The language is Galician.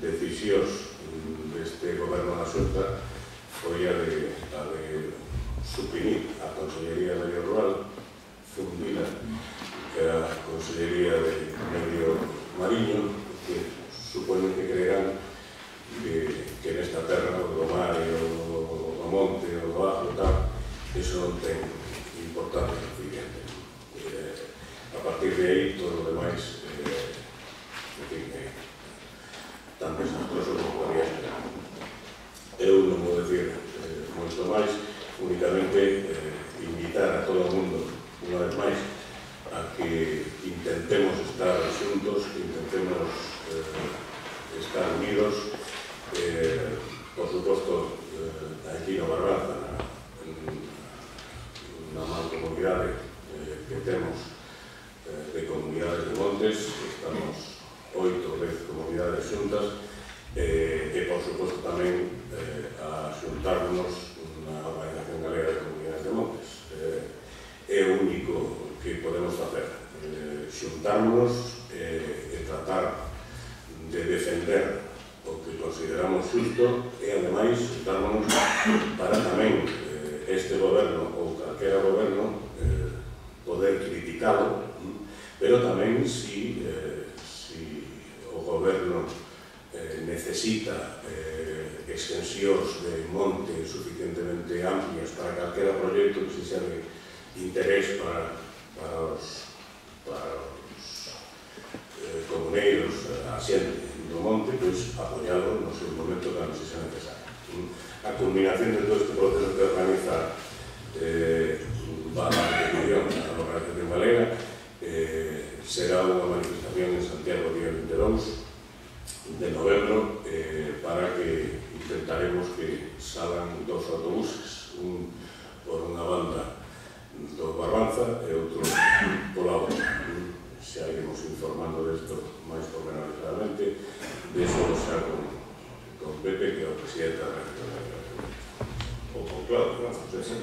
decisións deste Goberno da Xunta foi a de suprimir a Consellería de Medio Rural, fundila que a Consellería de Medio Mariño, que supone que creerán que nesta terra, o do mar, o do monte, o do agro, tal, iso non ten importancia suficiente. A partir de aí, todo o demais, en fin, tan desastroso como podría ser. Eu non vou dicir moito máis, únicamente invitar a todo o mundo, unha vez máis, a que intentemos estar xuntos, que intentemos estar unidos, por suposto, aquí no Barbanza, na mancomunidade que temos de comunidades de montes, estamos 8 ou 10 comunidades xuntas, e por suposto tamén a xuntarnos na Organización Galega de Comunidades de Montes. É o único que podemos facer, xuntarnos e tratar de defender o que consideramos xusto e, ademais, xuntarnos para tamén este goberno ou calquera goberno poder criticalo, pero tamén si o goberno necesita extensións de monte suficientemente amplias para calquera proxecto que se xa de interés para os comuneiros, a xente do monte, pois apoialo no seu momento cando se xa necesario. A culminación de todo este proceso que organiza a Organización Galega será unha manifestación en Santiago día 22 de novembro, para que intentaremos que salgan 2 autobuses, un por unha banda do Barbanza e outro pola outra. Xa iremos informando desto máis pormenorizadamente, deso xa con Pepe, que é o presidente da Organización Galega, ou con Claudio, non sei se